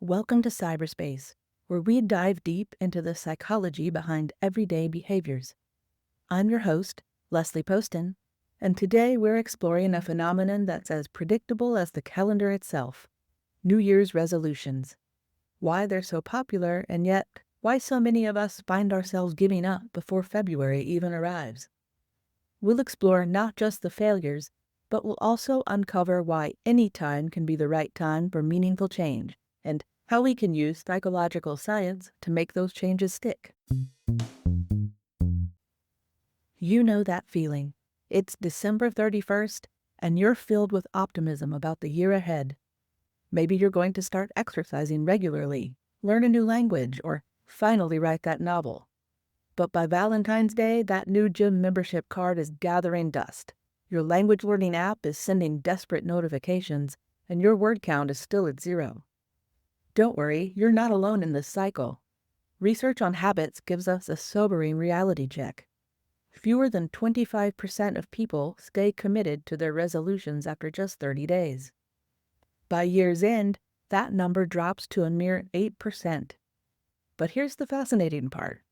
Welcome to Cyberspace, where we dive deep into the psychology behind everyday behaviors. I'm your host, Leslie Poston, and today we're exploring a phenomenon that's as predictable as the calendar itself: New Year's resolutions. Why they're so popular, and yet why so many of us find ourselves giving up before February even arrives. We'll explore not just the failures, but we'll also uncover why any time can be the right time for meaningful change, and how we can use psychological science to make those changes stick. You know that feeling. It's December 31st, and you're filled with optimism about the year ahead. Maybe you're going to start exercising regularly, learn a new language, or finally write that novel. But by Valentine's Day, that new gym membership card is gathering dust. Your language learning app is sending desperate notifications, and your word count is still at 0. Don't worry, you're not alone in this cycle. Research on habits gives us a sobering reality check. Fewer than 25% of people stay committed to their resolutions after just 30 days. By year's end, that number drops to a mere 8%. But here's the fascinating part.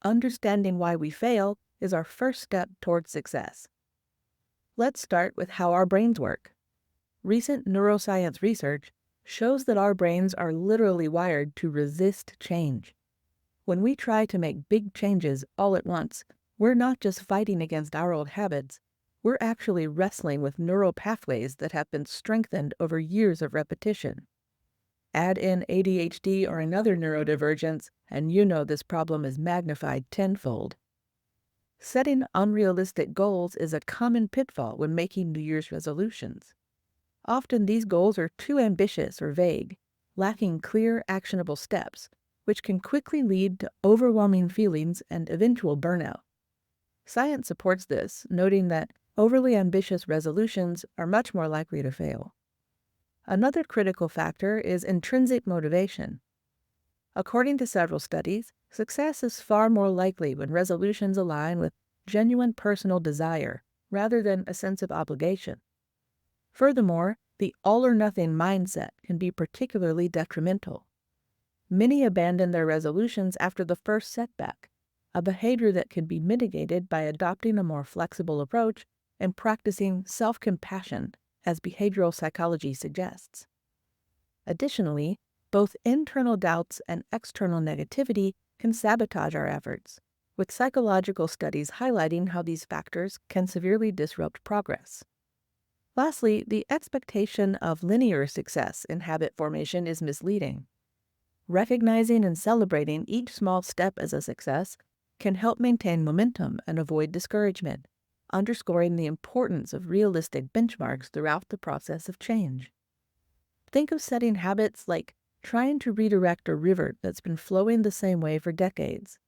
Understanding why we fail is our first step towards success. Let's start with how our brains work. Recent neuroscience research shows that our brains are literally wired to resist change. When we try to make big changes all at once, we're not just fighting against our old habits, we're actually wrestling with neural pathways that have been strengthened over years of repetition. Add in ADHD or another neurodivergence, and you know this problem is magnified tenfold. Setting unrealistic goals is a common pitfall when making New Year's resolutions. Often these goals are too ambitious or vague, lacking clear, actionable steps, which can quickly lead to overwhelming feelings and eventual burnout. Science supports this, noting that overly ambitious resolutions are much more likely to fail. Another critical factor is intrinsic motivation. According to several studies, success is far more likely when resolutions align with genuine personal desire rather than a sense of obligation. Furthermore, the all-or-nothing mindset can be particularly detrimental. Many abandon their resolutions after the first setback, a behavior that can be mitigated by adopting a more flexible approach and practicing self-compassion, as behavioral psychology suggests. Additionally, both internal doubts and external negativity can sabotage our efforts, with psychological studies highlighting how these factors can severely disrupt progress. Lastly, the expectation of linear success in habit formation is misleading. Recognizing and celebrating each small step as a success can help maintain momentum and avoid discouragement, underscoring the importance of realistic benchmarks throughout the process of change. Think of setting habits like trying to redirect a river that's been flowing the same way for decades.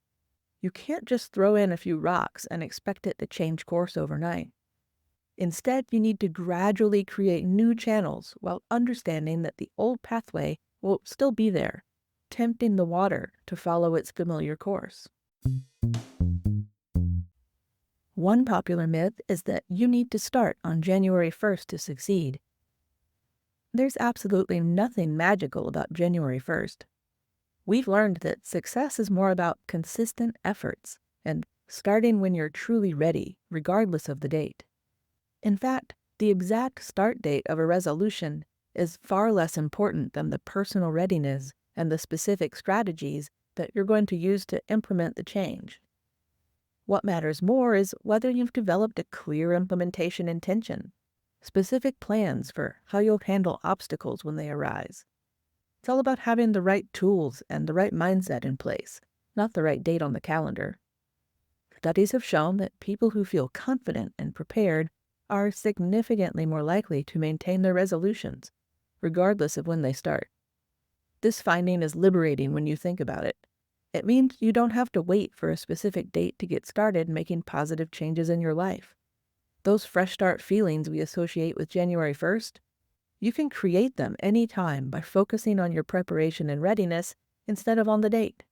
You can't just throw in a few rocks and expect it to change course overnight. Instead, you need to gradually create new channels while understanding that the old pathway will still be there, tempting the water to follow its familiar course. One popular myth is that you need to start on January 1st to succeed. There's absolutely nothing magical about January 1st. We've learned that success is more about consistent efforts and starting when you're truly ready, regardless of the date. In fact, the exact start date of a resolution is far less important than the personal readiness and the specific strategies that you're going to use to implement the change. What matters more is whether you've developed a clear implementation intention, specific plans for how you'll handle obstacles when they arise. It's all about having the right tools and the right mindset in place, not the right date on the calendar. Studies have shown that people who feel confident and prepared are significantly more likely to maintain their resolutions, regardless of when they start. This finding is liberating when you think about it. It means you don't have to wait for a specific date to get started making positive changes in your life. Those fresh start feelings we associate with January 1st, you can create them anytime by focusing on your preparation and readiness instead of on the date.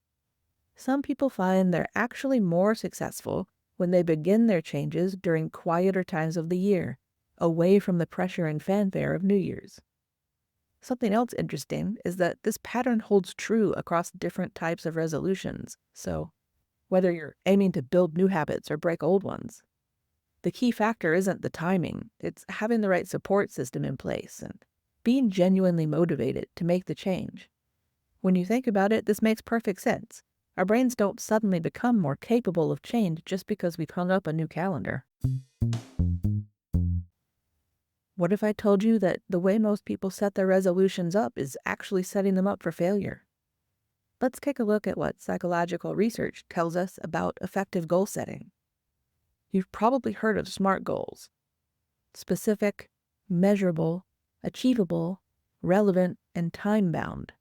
Some people find they're actually more successful when they begin their changes during quieter times of the year, away from the pressure and fanfare of New Year's. Something else interesting is that this pattern holds true across different types of resolutions. So, whether you're aiming to build new habits or break old ones, the key factor isn't the timing, it's having the right support system in place and being genuinely motivated to make the change. When you think about it, this makes perfect sense. Our brains don't suddenly become more capable of change just because we've hung up a new calendar. What if I told you that the way most people set their resolutions up is actually setting them up for failure? Let's take a look at what psychological research tells us about effective goal setting. You've probably heard of SMART goals: specific, measurable, achievable, relevant, and time-bound.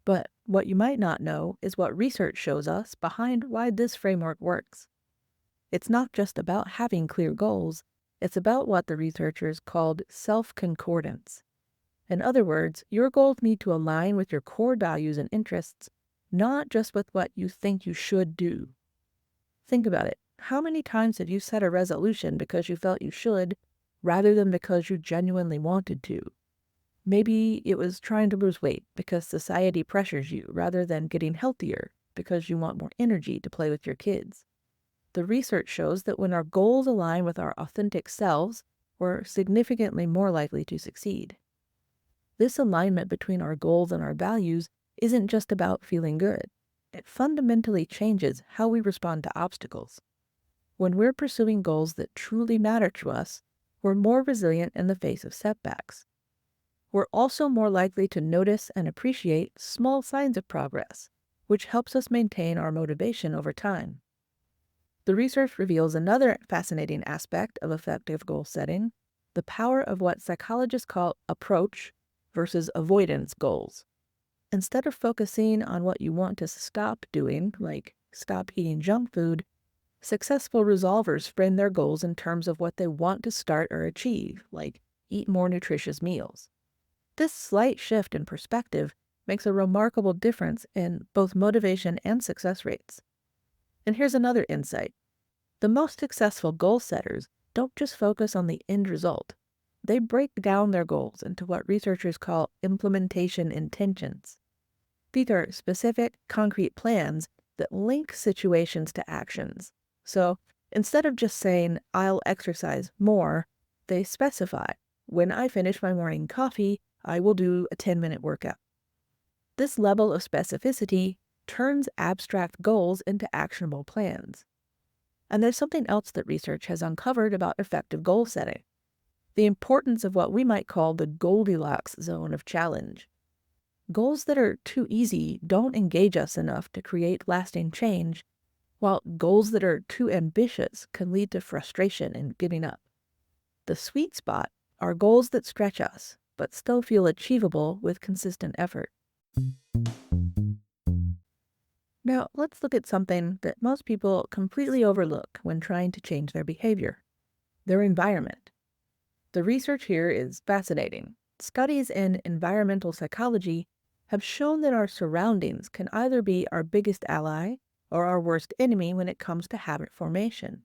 But what you might not know is what research shows us behind why this framework works. It's not just about having clear goals, it's about what the researchers called self-concordance. In other words, your goals need to align with your core values and interests, not just with what you think you should do. Think about it. How many times have you set a resolution because you felt you should, rather than because you genuinely wanted to? Maybe it was trying to lose weight because society pressures you, rather than getting healthier because you want more energy to play with your kids. The research shows that when our goals align with our authentic selves, we're significantly more likely to succeed. This alignment between our goals and our values isn't just about feeling good. It fundamentally changes how we respond to obstacles. When we're pursuing goals that truly matter to us, we're more resilient in the face of setbacks. We're also more likely to notice and appreciate small signs of progress, which helps us maintain our motivation over time. The research reveals another fascinating aspect of effective goal setting: the power of what psychologists call approach versus avoidance goals. Instead of focusing on what you want to stop doing, like stop eating junk food, successful resolvers frame their goals in terms of what they want to start or achieve, like eat more nutritious meals. This slight shift in perspective makes a remarkable difference in both motivation and success rates. And here's another insight. The most successful goal setters don't just focus on the end result. They break down their goals into what researchers call implementation intentions. These are specific, concrete plans that link situations to actions. So instead of just saying, "I'll exercise more," they specify, "When I finish my morning coffee, I will do a 10-minute workout." This level of specificity turns abstract goals into actionable plans. And there's something else that research has uncovered about effective goal setting: the importance of what we might call the Goldilocks zone of challenge. Goals that are too easy don't engage us enough to create lasting change, while goals that are too ambitious can lead to frustration and giving up. The sweet spot are goals that stretch us, but still feel achievable with consistent effort. Now, let's look at something that most people completely overlook when trying to change their behavior: their environment. The research here is fascinating. Studies in environmental psychology have shown that our surroundings can either be our biggest ally or our worst enemy when it comes to habit formation.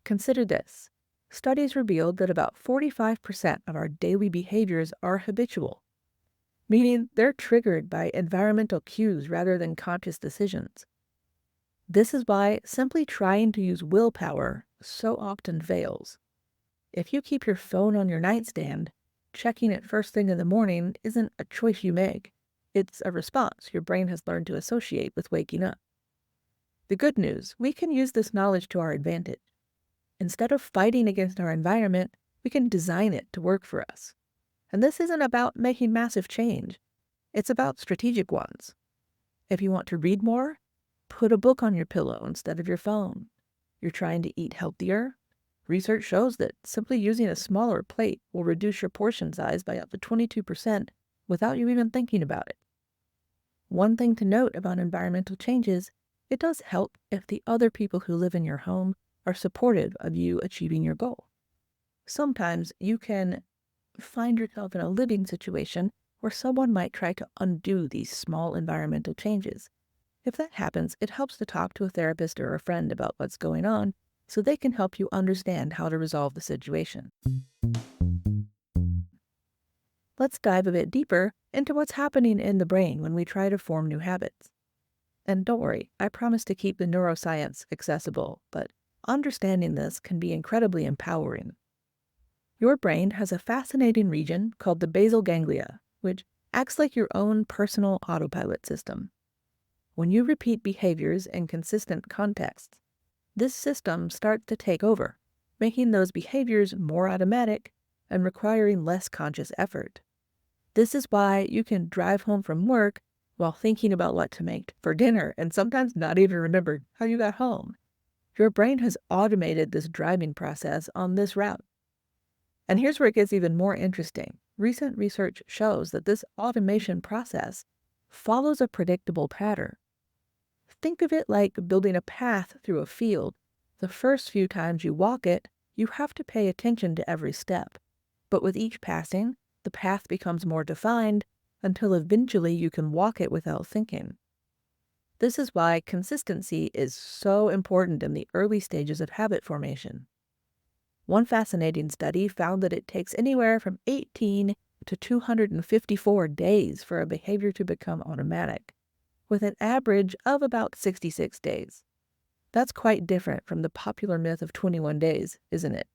Consider this. Studies revealed that about 45% of our daily behaviors are habitual, meaning they're triggered by environmental cues rather than conscious decisions. This is why simply trying to use willpower so often fails. If you keep your phone on your nightstand, checking it first thing in the morning isn't a choice you make. It's a response your brain has learned to associate with waking up. The good news: we can use this knowledge to our advantage. Instead of fighting against our environment, we can design it to work for us. And this isn't about making massive change. It's about strategic ones. If you want to read more, put a book on your pillow instead of your phone. You're trying to eat healthier? Research shows that simply using a smaller plate will reduce your portion size by up to 22% without you even thinking about it. One thing to note about environmental changes: it does help if the other people who live in your home are supportive of you achieving your goal. Sometimes you can find yourself in a living situation where someone might try to undo these small environmental changes. If that happens, it helps to talk to a therapist or a friend about what's going on so they can help you understand how to resolve the situation. Let's dive a bit deeper into what's happening in the brain when we try to form new habits. And don't worry, I promise to keep the neuroscience accessible, but understanding this can be incredibly empowering. Your brain has a fascinating region called the basal ganglia, which acts like your own personal autopilot system. When you repeat behaviors in consistent contexts, this system starts to take over, making those behaviors more automatic and requiring less conscious effort. This is why you can drive home from work while thinking about what to make for dinner and sometimes not even remember how you got home. Your brain has automated this driving process on this route. And here's where it gets even more interesting. Recent research shows that this automation process follows a predictable pattern. Think of it like building a path through a field. The first few times you walk it, you have to pay attention to every step. But with each passing, the path becomes more defined until eventually you can walk it without thinking. This is why consistency is so important in the early stages of habit formation. One fascinating study found that it takes anywhere from 18 to 254 days for a behavior to become automatic, with an average of about 66 days. That's quite different from the popular myth of 21 days, isn't it?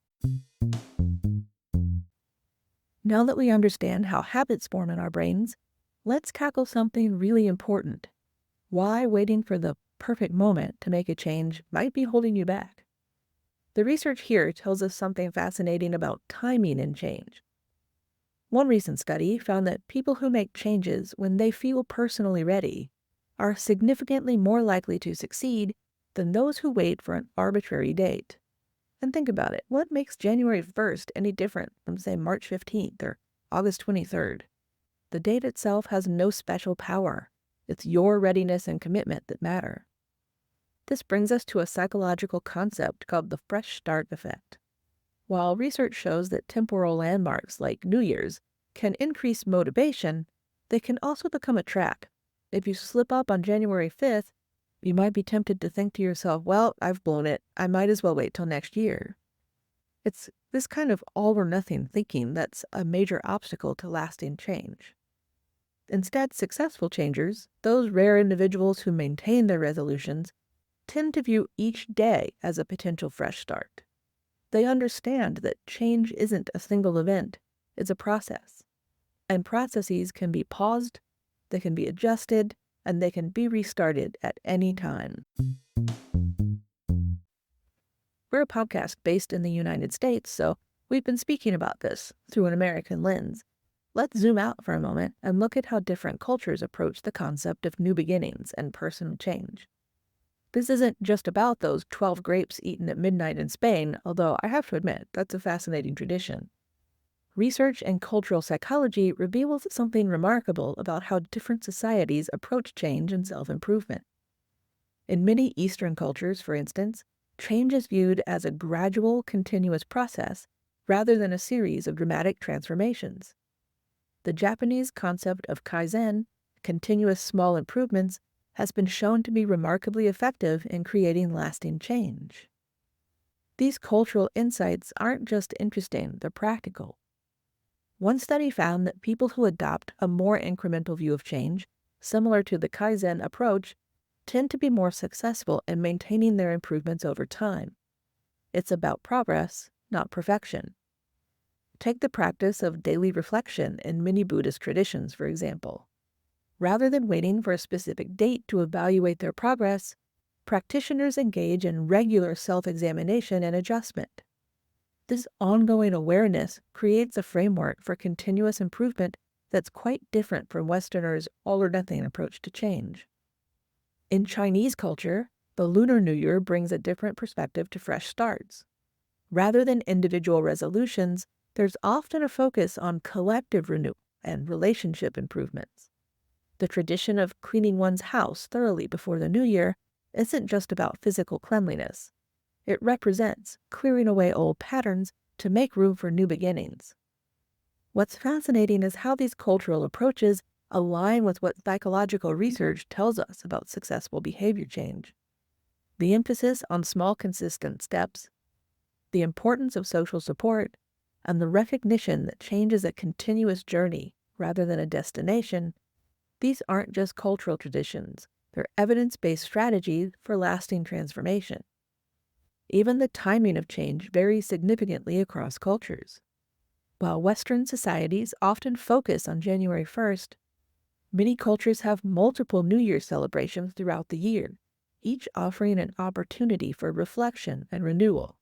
Now that we understand how habits form in our brains, let's tackle something really important. Why waiting for the perfect moment to make a change might be holding you back. The research here tells us something fascinating about timing and change. One recent study found that people who make changes when they feel personally ready are significantly more likely to succeed than those who wait for an arbitrary date. And think about it. What makes January 1st any different from, say, March 15th or August 23rd? The date itself has no special power. It's your readiness and commitment that matter. This brings us to a psychological concept called the fresh start effect. While research shows that temporal landmarks like New Year's can increase motivation, they can also become a trap. If you slip up on January 5th, you might be tempted to think to yourself, well, I've blown it. I might as well wait till next year. It's this kind of all or nothing thinking that's a major obstacle to lasting change. Instead, successful changers, those rare individuals who maintain their resolutions, tend to view each day as a potential fresh start. They understand that change isn't a single event, it's a process. And processes can be paused, they can be adjusted, and they can be restarted at any time. We're a podcast based in the United States, so we've been speaking about this through an American lens. Let's zoom out for a moment and look at how different cultures approach the concept of new beginnings and personal change. This isn't just about those 12 grapes eaten at midnight in Spain, although I have to admit, that's a fascinating tradition. Research in cultural psychology reveals something remarkable about how different societies approach change and self-improvement. In many Eastern cultures, for instance, change is viewed as a gradual, continuous process rather than a series of dramatic transformations. The Japanese concept of kaizen, continuous small improvements, has been shown to be remarkably effective in creating lasting change. These cultural insights aren't just interesting, they're practical. One study found that people who adopt a more incremental view of change, similar to the Kaizen approach, tend to be more successful in maintaining their improvements over time. It's about progress, not perfection. Take the practice of daily reflection in many Buddhist traditions, for example. Rather than waiting for a specific date to evaluate their progress, practitioners engage in regular self-examination and adjustment. This ongoing awareness creates a framework for continuous improvement that's quite different from Westerners' all-or-nothing approach to change. In Chinese culture, the Lunar New Year brings a different perspective to fresh starts. Rather than individual resolutions, there's often a focus on collective renewal and relationship improvements. The tradition of cleaning one's house thoroughly before the new year isn't just about physical cleanliness. It represents clearing away old patterns to make room for new beginnings. What's fascinating is how these cultural approaches align with what psychological research tells us about successful behavior change. The emphasis on small, consistent steps, the importance of social support, and the recognition that change is a continuous journey rather than a destination, these aren't just cultural traditions, they're evidence-based strategies for lasting transformation. Even the timing of change varies significantly across cultures. While Western societies often focus on January 1st, many cultures have multiple New Year celebrations throughout the year, each offering an opportunity for reflection and renewal.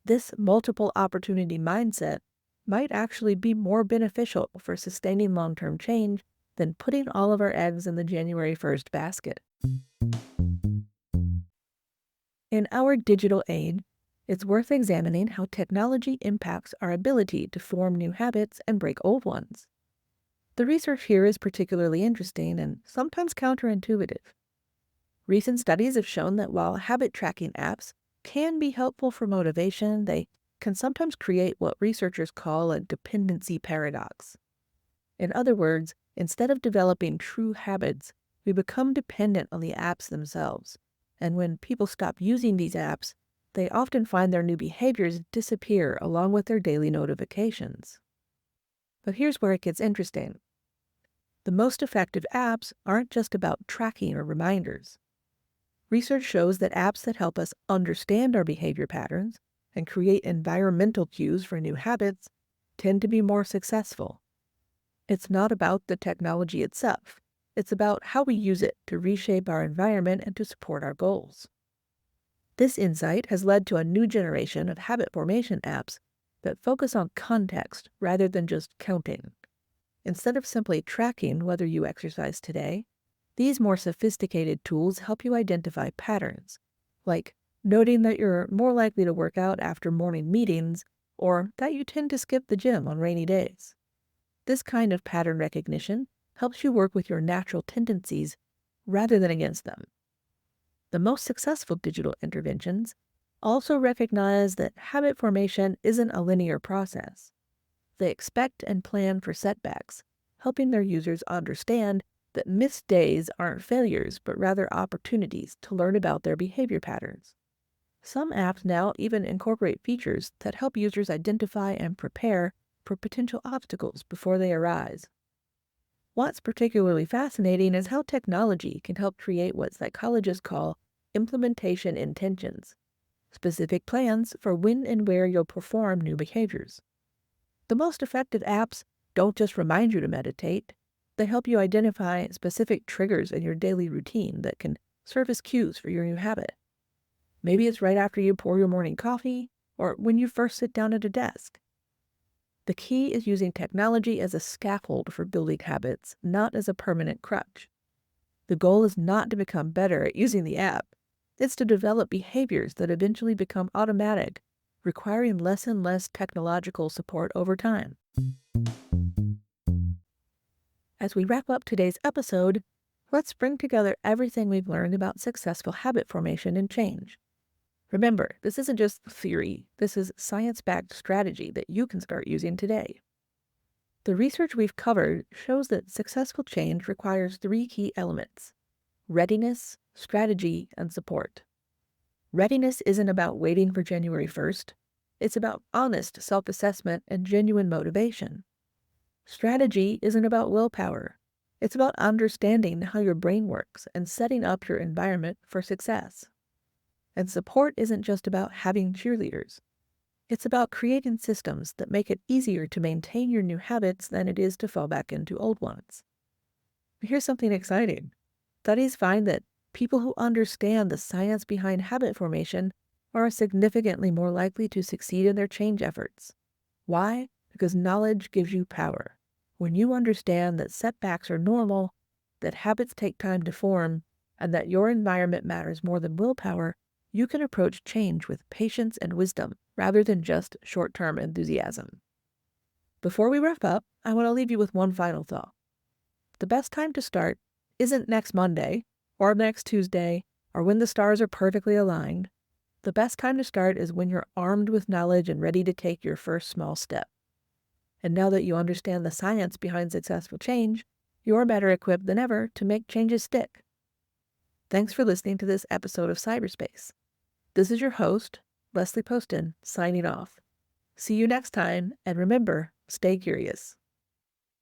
This multiple opportunity mindset might actually be more beneficial for sustaining long-term change than putting all of our eggs in the January 1st basket. In our digital age, it's worth examining how technology impacts our ability to form new habits and break old ones. The research here is particularly interesting and sometimes counterintuitive. Recent studies have shown that while habit tracking apps can be helpful for motivation, they can sometimes create what researchers call a dependency paradox. In other words, instead of developing true habits, we become dependent on the apps themselves. And when people stop using these apps, they often find their new behaviors disappear along with their daily notifications. But here's where it gets interesting. The most effective apps aren't just about tracking or reminders. Research shows that apps that help us understand our behavior patterns and create environmental cues for new habits tend to be more successful. It's not about the technology itself. It's about how we use it to reshape our environment and to support our goals. This insight has led to a new generation of habit formation apps that focus on context rather than just counting. Instead of simply tracking whether you exercise today, these more sophisticated tools help you identify patterns, like noting that you're more likely to work out after morning meetings or that you tend to skip the gym on rainy days. This kind of pattern recognition helps you work with your natural tendencies rather than against them. The most successful digital interventions also recognize that habit formation isn't a linear process. They expect and plan for setbacks, helping their users understand that missed days aren't failures but rather opportunities to learn about their behavior patterns. Some apps now even incorporate features that help users identify and prepare for potential obstacles before they arise. What's particularly fascinating is how technology can help create what psychologists call implementation intentions, specific plans for when and where you'll perform new behaviors. The most effective apps don't just remind you to meditate, they help you identify specific triggers in your daily routine that can serve as cues for your new habit. Maybe it's right after you pour your morning coffee or when you first sit down at a desk. The key is using technology as a scaffold for building habits, not as a permanent crutch. The goal is not to become better at using the app. It's to develop behaviors that eventually become automatic, requiring less and less technological support over time. As we wrap up today's episode, let's bring together everything we've learned about successful habit formation and change. Remember, this isn't just theory, this is science-backed strategy that you can start using today. The research we've covered shows that successful change requires 3 key elements: readiness, strategy, and support. Readiness isn't about waiting for January 1st. It's about honest self-assessment and genuine motivation. Strategy isn't about willpower. It's about understanding how your brain works and setting up your environment for success. And support isn't just about having cheerleaders. It's about creating systems that make it easier to maintain your new habits than it is to fall back into old ones. Here's something exciting. Studies find that people who understand the science behind habit formation are significantly more likely to succeed in their change efforts. Why? Because knowledge gives you power. When you understand that setbacks are normal, that habits take time to form, and that your environment matters more than willpower, you can approach change with patience and wisdom rather than just short-term enthusiasm. Before we wrap up, I want to leave you with one final thought. The best time to start isn't next Monday or next Tuesday or when the stars are perfectly aligned. The best time to start is when you're armed with knowledge and ready to take your first small step. And now that you understand the science behind successful change, you're better equipped than ever to make changes stick. Thanks for listening to this episode of PsyberSpace. This is your host, Leslie Poston, signing off. See you next time, and remember, stay curious.